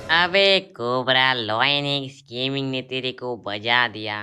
अबे cobra lion x gaming ने तेरे को बजा दिया।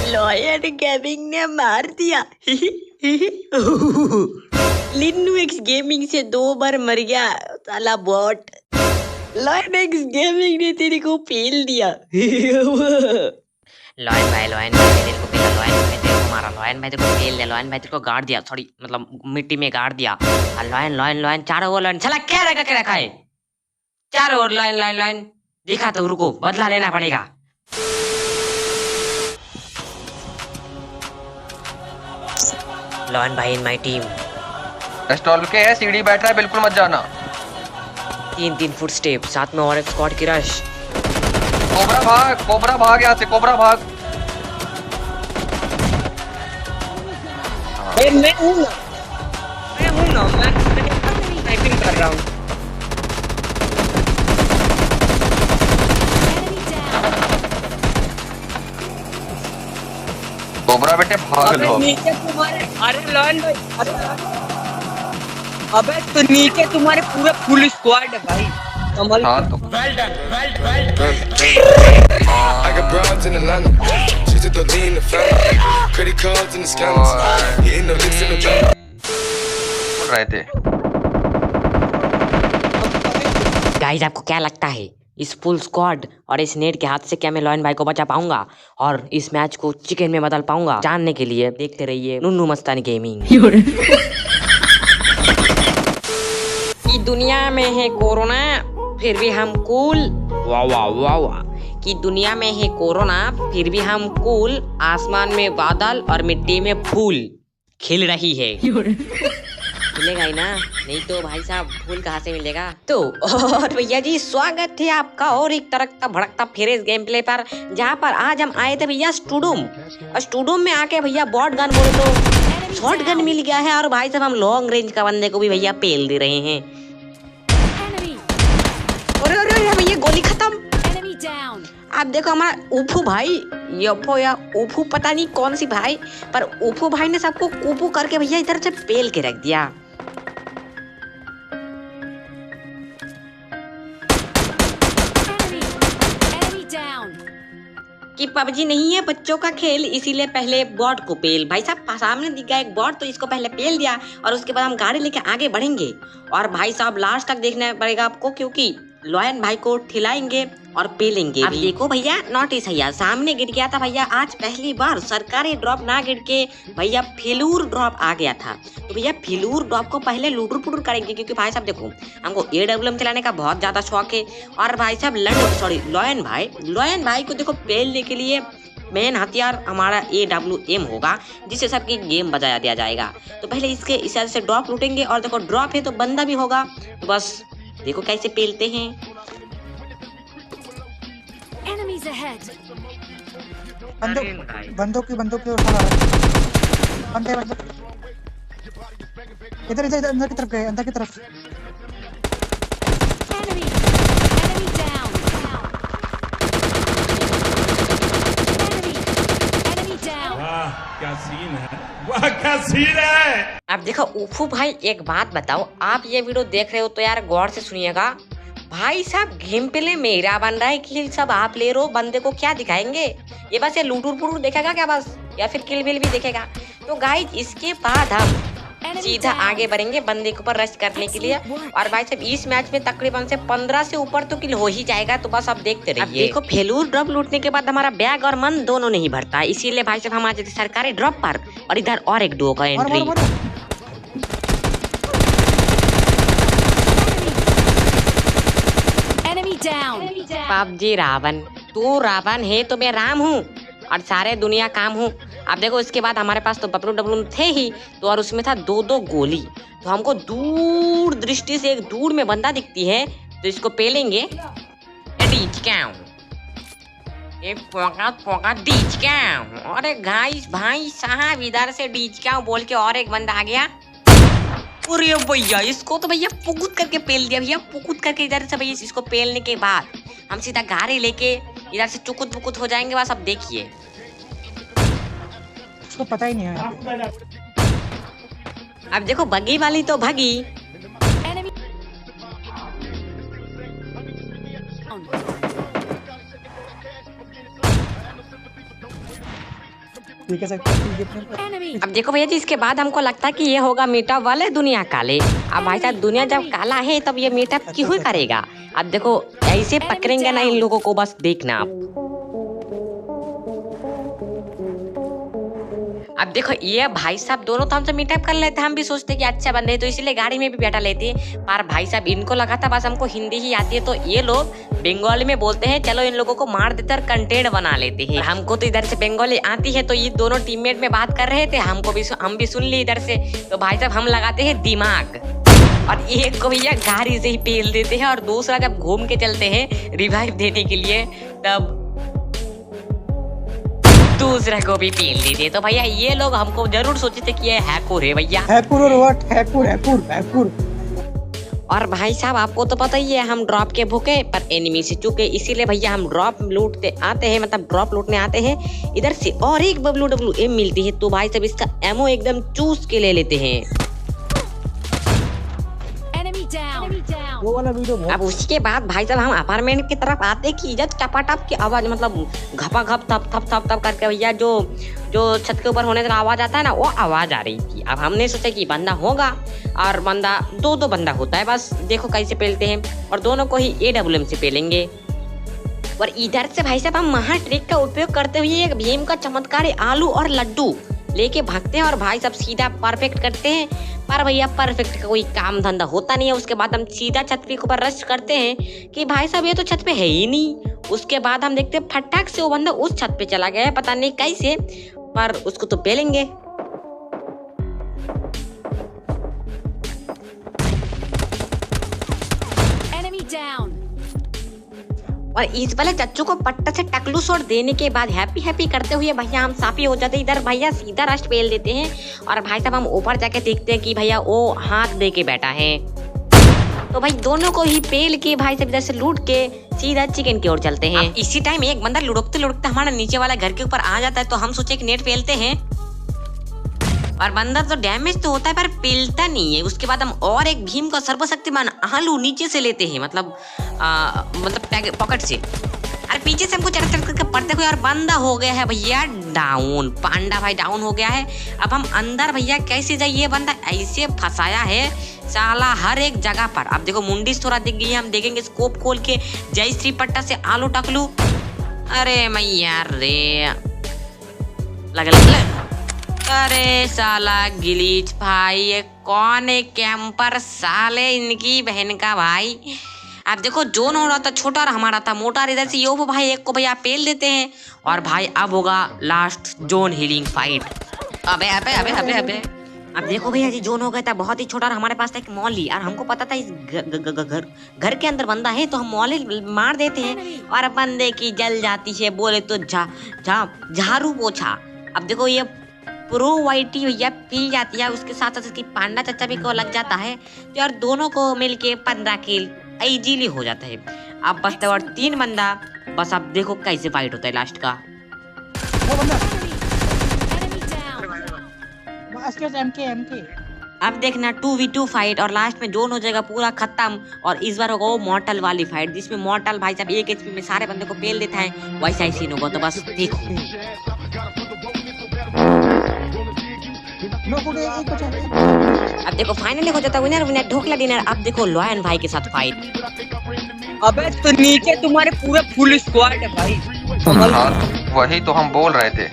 लॉयन गेमिंग ने मार दिया। लिन्नू एक्स गेमिंग से 2 बार मर गया साला बॉट। लॉयन एक्स गेमिंग ने तेरे को पेल दिया। लॉयन भाई तेरे को पेला, लॉयन भाई तेरे को मारा, लॉयन भाई तेरे को पेल दिया, लॉयन भाई तेरे को गाड़ दिया, सॉरी मतलब मिट्टी में गाड़ दिया। लॉयन लॉयन लॉयन चारों ओर लॉयन, चला क्या रखा है चारों ओर लॉयन लॉयन लॉयन। देखा तो रुको, बदला लेना पड़ेगा। लॉयन भाई इन माय टीम। स्टॉल के है, सीढ़ी बैठ रहा है, बिल्कुल मत जाना। 3 फुट स्टेप, साथ में और एक स्क्वाड की रश। कोबरा भाग यहाँ से, कोबरा भाग। मैं हूँ ना, मैं स्नाइपिंग कर रहा हूँ। कोबरा बेटे भाग लो। नीचे तुम्हारे, अरे लॉयन भाई, अबे तो नीचे तुम्हारे पूरा फुल स्क्वाड है भाई। कमल हाँ तो I got broads in Atlanta. She's at the lean in the family. Credit cards in the scammers. Hitting the licks in the bank. बोल रहे थे। गाइस आपको क्या लगता है इस फुल स्क्वाड और इस नेट के हाथ से क्या मैं लॉयन भाई को बचा पाऊंगा और इस मैच को चिकन में बदल पाऊंगा? जानने के लिए देखते रहिए नुन्नू मस्तानी गेमिंग। कि दुनिया में है कोरोना फिर भी हम कूल, वाह वाह वाह वाह। कि दुनिया में है कोरोना फिर भी हम कूल, आसमान में बादल और मिट्टी में फूल खिल रही है। मिलेगा ही ना, नहीं तो भाई साहब फूल कहाँ से मिलेगा? तो और भैया जी स्वागत है आपका और एक तरकता भड़कता फ्रेश गेम प्ले पर, जहाँ पर आज हम आए थे भैया स्टूडूम। और स्टूडूम में आके भैया बॉट गन बोले तो शॉर्ट गन मिल गया है और भाई साहब हम लॉन्ग रेंज का बंदे को भी भैया पेल दे रहे हैं। अरे भैया गोली खत्म। आप देखो हमारा उफू भाई, यफो या उफू पता नहीं कौन सी भाई, पर उफू भाई ने सबको कुपू करके भैया इधर से पेल के रख दिया। कि पबजी नहीं है बच्चों का खेल, इसीलिए पहले बॉट को पेल। भाई साहब सामने दिख गया एक बॉट तो इसको पहले पेल दिया और उसके बाद हम गाड़ी लेके आगे बढ़ेंगे। और भाई साहब लास्ट तक देखना पड़ेगा आपको, क्योंकि लॉयन भाई को ठिलाएंगे और पेलेंगे। अब देखो भैया नोटिस है, सामने गिर गया था भैया आज पहली बार सरकारी ड्रॉप ना गिर के भैया फिलूर ड्रॉप आ गया था। तो भैया फिलूर ड्रॉप को पहले लुटुर पुटुर करेंगे, क्योंकि भाई साहब देखो हमको AWM चलाने का बहुत ज्यादा शौक है। और भाई साहब लॉयन भाई को देखो पेलने के लिए मेन हथियार हमारा AWM होगा, जिससे सबकी गेम बजाया दिया जाएगा। तो पहले इसके इस से ड्रॉप लूटेंगे और देखो ड्रॉप है तो बंदा भी होगा, तो बस देखो कैसे पेलते हैं। बंदों की उठा रहा है। बंदे इधर अंदर की तरफ गए, अंदर की तरफ। क्या सीन है, वाह क्या सीन है। अब देखो उफू भाई एक बात बताओ, आप ये वीडियो देख रहे हो तो यार गौर से सुनिएगा। भाई साहब गेम प्ले मेरा बन रहा है, किल सब आप ले रहे हो, बंदे को क्या दिखाएंगे? ये बस ये लूटूर पुटूर देखेगा क्या बस, या फिर किल बिल भी देखेगा? तो गाइस इसके बाद हम सीधा आगे बढ़ेंगे बंदे के ऊपर रश करने के लिए। और भाई साहब इस मैच में तकरीबन से 15 से ऊपर तो किल हो ही जाएगा, तो बस अब देखते रहिए। देखो फेलूर ड्रॉप लूटने के बाद हमारा बैग और मन दोनों नहीं भरता है, इसीलिए भाई साहब हम आ जाते सरकारी ड्रॉप पर और इधर और एक डुओ का एंट्री। पबजी रावण, तू रावण है तो मैं राम हूँ और सारे दुनिया काम हूँ। अब देखो इसके बाद हमारे पास तो बबलू थे ही तो, और उसमें था 2 गोली। तो हमको दूर दृष्टि से एक दूर में बंदा दिखती है तो इसको पेलेंगे। अरे गाइस भाई साहब इधर से डीचकाऊ बोल के और एक बंदा आ गया। अरे भैया इसको तो भैया पुकुत करके पेल दिया भैया, पुकुत करके इधर से भैया इसको पेलने के बाद हम सीधा गाड़ी लेके इधर से चुकुत पुकुत हो जाएंगे। बस अब देखिए, उसको पता ही नहीं है। अब देखो बगी वाली तो भगी। ठीक है सर, ठीक है। अब देखो भैया जी, इसके बाद हमको लगता है कि ये होगा मीटअप वाले दुनिया काले। अब भाई साहब दुनिया जब काला है तब ये मीटअप क्यों करेगा। अब देखो ऐसे पकड़ेंगे ना इन लोगों को, बस देखना आप। अब देखो ये भाई साहब दोनों तो हमसे मीटअप कर लेते, हम भी सोचते कि अच्छा बंदे तो इसीलिए गाड़ी में भी बैठा लेते। पर भाई साहब इनको लगा था बस हमको हिंदी ही आती है, तो ये लोग बंगाली में बोलते हैं, चलो इन लोगों को मार देते और कंटेंट बना लेते हैं। हमको तो इधर से बंगाली आती है, तो ये दोनों टीममेट में बात कर रहे थे, हम भी सुन ली इधर से। तो भाई साहब हम लगाते हैं दिमाग और एक को भैया गाड़ी से ही पेल देते हैं, और दूसरा जब घूम के चलते हैं रिवाइव देने के लिए तब दूसरा को भी पेल देते। तो भैया ये लोग हमको जरूर सोचे थे कि ये हैकर है भैया, हैपुर और व्हाट, हैपुर। और भाई साहब आपको तो पता ही है हम ड्रॉप के भूखे पर एनिमी से चुके, इसीलिए भैया हम ड्रॉप लूटते आते हैं, मतलब ड्रॉप लूटने आते हैं इधर से, और एक WWM मिलती है। तो भाई साहब इसका एमो एकदम चूस के ले लेते हैं। वो वाला वीडियो अब उसके बाद भाई साहब हम अपार्टमेंट की तरफ आते कि इधर टपाटप की आवाज, मतलब घपा घप थप करके भैया जो छत के ऊपर होने का आवाज आता है ना, वो आवाज आ रही थी। अब हमने सोचा कि बंदा होगा, और बंदा दो बंदा होता है बस। देखो कैसे पेलते हैं, और दोनों को ही AWM से पेलेंगे। और इधर से भाई साहब हम महा ट्रिक का उपयोग करते हुए एक भीम का चमत्कारी आलू और लड्डू लेके भागते हैं, और भाई साहब सीधा परफेक्ट करते हैं। पर भैया परफेक्ट का कोई काम धंधा होता नहीं है। उसके बाद हम सीधा छत के ऊपर रश करते हैं कि भाई साहब ये तो छत पे है ही नहीं। उसके बाद हम देखते हैं फटाक से वो बंदा उस छत पे चला गया है, पता नहीं कैसे, पर उसको तो पेलेंगे। और इस वाले चच्चू को पट्टा से टकलू शॉट देने के बाद हैप्पी करते हुए भैया हम साफी हो जाते। इधर भैया सीधा रश पेल देते हैं, और भाई साहब हम ऊपर जाके देखते हैं कि भैया वो हाथ दे के बैठा है। तो भाई दोनों को ही पेल के भाई साहब इधर से लूट के सीधा चिकन की ओर चलते हैं। इसी टाइम एक बंदा लुढ़कते हमारा नीचे वाला घर के ऊपर आ जाता है, तो हम सोचे एक नेट पेलते हैं, और बंदा तो डैमेज तो होता है पर पेलता नहीं है। उसके बाद हम और एक भीम का सर्वशक्तिमान आलू नीचे से लेते हैं, मतलब पॉकेट से, और पीछे से हमको चढ़ करके पड़ते हुए, और बंदा हो गया है भैया डाउन। पांडा भाई डाउन हो गया है। अब हम अंदर भैया कैसे जाइए, बंदा ऐसे फंसाया है साला हर एक जगह पर। अब देखो मुंडीस थोड़ा दिख गई है, हम देखेंगे स्कोप खोल के जय श्री पट्टा से आलू टकलू। अरे मैया रे लग अरे साला गिलीच भाई, ये कौन है कैंपर साले, इनकी बहन का भाई। अब देखो जोन हो रहा था छोटा और हमारा था मोटा, इधर से यो भाई एक को भैया पेल देते हैं, और भाई अब होगा लास्ट जोन हीलिंग फाइट। अबे अब देखो भैया जी जोन हो गया था बहुत ही छोटा, और हमारे पास था एक मौली, और हमको पता था इस घर के अंदर बंदा है, तो हम मौली मार देते हैं, और बंदे की जल जाती है, बोले तो झाड़ू पोछा। अब देखो ये प्रो वाइटी भैया पी जाती है, उसके साथ साथ इसकी पांडा चच्चा भी को लग जाता है, तो यार दोनों को मिलके 15 किल इजीली हो जाता है। अब बचते और 3 बंदा, बस अब देखो कैसे फाइट होता है लास्ट का। वो बंदा MK अब देखना 2v2 फाइट, और लास्ट में जोन हो जाएगा पूरा खत्म। और इस बार होगा वो मॉर्टल वाली फाइट, जिसमें मॉर्टल भाई साहब 1 HP में सारे बंदे को पेल देता है। वैसा ही सीन होगा, तो बस देखो। अब देखो फाइनली हो जाता है विनर ढोकला डिनर। अब देखो लॉयन भाई के साथ फाइट। अबे तो नीचे तुम्हारे पूरे फुल स्क्वाड है भाई। हाँ वही तो हम बोल रहे थे।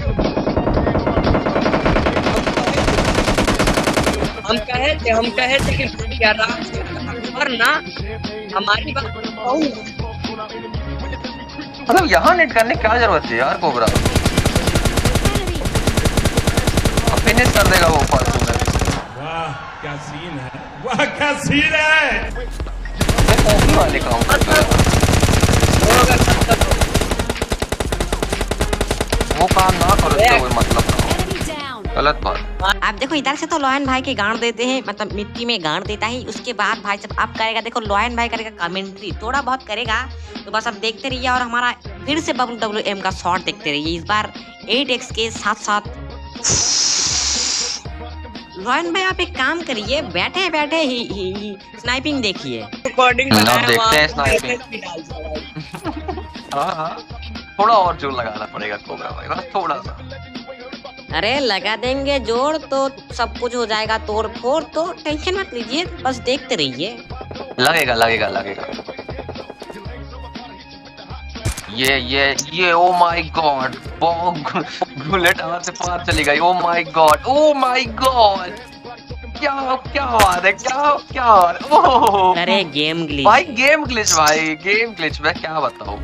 हम कहे थे कि क्या और ना हमारी बात मतलब यहाँ नेट करने की क्या जरूरत है यार, कोबरा फिनिश कर देगा वो फालतू में। वाह क्या सीन है, वाह क्या सीन है। वाले काम वो काम ना करो तो कोई मतलब ना हो, गलत बात। अब देखो इधर से तो लॉयन भाई के गांड देते हैं, मतलब मिट्टी में गांड देता है। उसके बाद भाई सब अब करेगा, देखो लॉयन भाई करेगा कमेंट्री, थोड़ा बहुत करेगा, तो बस अब देखते रहिए। और हमारा फिर से WWM का शॉट देखते रहिए, इस बार 8x के साथ। लॉयन भाई आप एक काम करिए, बैठे ही स्नाइपिंग देखिए। रिकॉर्डिंग अब बनाया देखते हैं वहाँ स्नाइपिंग। भी डाल दिया भाई। हाँ, थोड़ा और जोर लगाना पड़ेगा कोबरा भाई, बस थोड़ा सा। अरे लगा देंगे जोड़ तो सब कुछ हो जाएगा, तोड़ फोड़, तो टेंशन मत लीजिए, बस देखते रहिए। लगेगा लगेगा लगेगा। ये ओ माय गॉड, बुलेट हाथ से पार चली गई। Oh my God, oh my God, क्या क्या बात है, क्या बात है। ओह अरे गेम ग्लिच भाई, गेम ग्लिच भाई, गेम ग्लिच, मैं क्या बताऊं।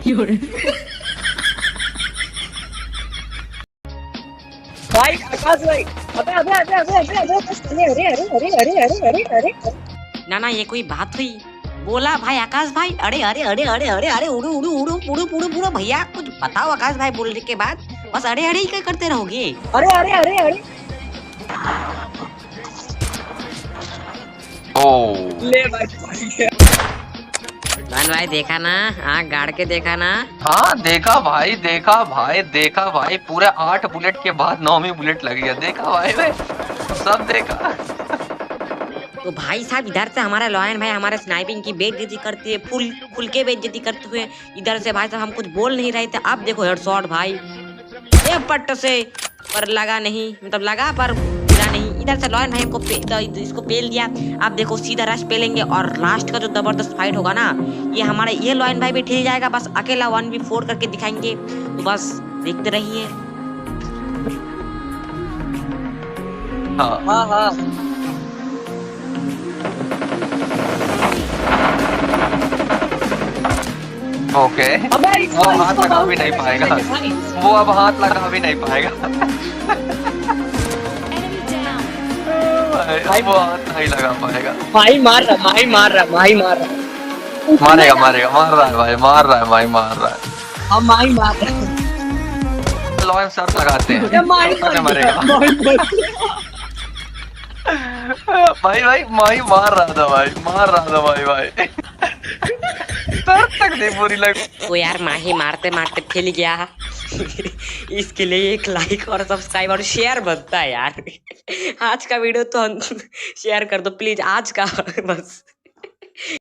भाई आकाश भाई, अबे अबे अबे अबे अबे अबे अरे अरे अरे अरे अरे अरे अरे अरे ना ये कोई बात हुई? बोला भाई आकाश भाई, अरे अरे अरे अरे अरे अरे उड़ू उड़ू उड़ू उड़ू उड़ू उड़ू भैया कुछ बताओ आकाश भाई बोलने के बाद, बस अरे अरे ही क्या करते रहोगे? अरे अरे अरे अरे ओ ले भाई। भाई देखा ना, आँख गाड़ के देखा ना। हाँ देखा भाई, देखा भाई, पूरे 8 बुलेट के बाद 9वीं बुलेट लगी है, देखा भाई, मैं सब देखा। तो भाई साहब इधर से हमारा लॉयन भाई हमारे स्नाइपिंग की बेइज्जती करती है, फुल के बेइज्जती करते हुए इधर से भाई साहब हम कुछ बोल नहीं रहे थे, अब देखो हेडशॉट भाई, ये पट्ट से पर लगा नहीं, मतलब लगा पर गिरा नहीं। इधर से लॉयन भाई हमको इसको पेल दिया। अब देखो सीधा रश पेलेंगे और लास्ट का जो जबरदस्त फाइट होगा ना, ये हमारे ये लॉयन भाई भी ठेल जाएगा, बस अकेला 1v4 करके दिखाएंगे, तो बस देखते रहिए। हाँ हाँ ओके, वो हाथ लगा भी नहीं पाएगा, वो अब हाथ लगा भी नहीं पाएगा। भाई वो हाथ नहीं लगा पाएगा। भाई मार रहा भाई मार रहा भाई मार रहा मारेगा मारेगा, मार रहा है भाई, मार रहा है भाई, मार रहा है। हम माई मार रहा लॉयन शर्ट लगाते हैं, मार मरेगा। भाई भाई माही मार रहा था भाई, मार रहा था भाई भाई। सर तक नहीं पूरी लग। तो यार माही मारते मारते फैल गया। इसके लिए एक लाइक और सब्सक्राइब और शेयर बनता है यार। आज का वीडियो तो शेयर कर दो प्लीज, आज का बस।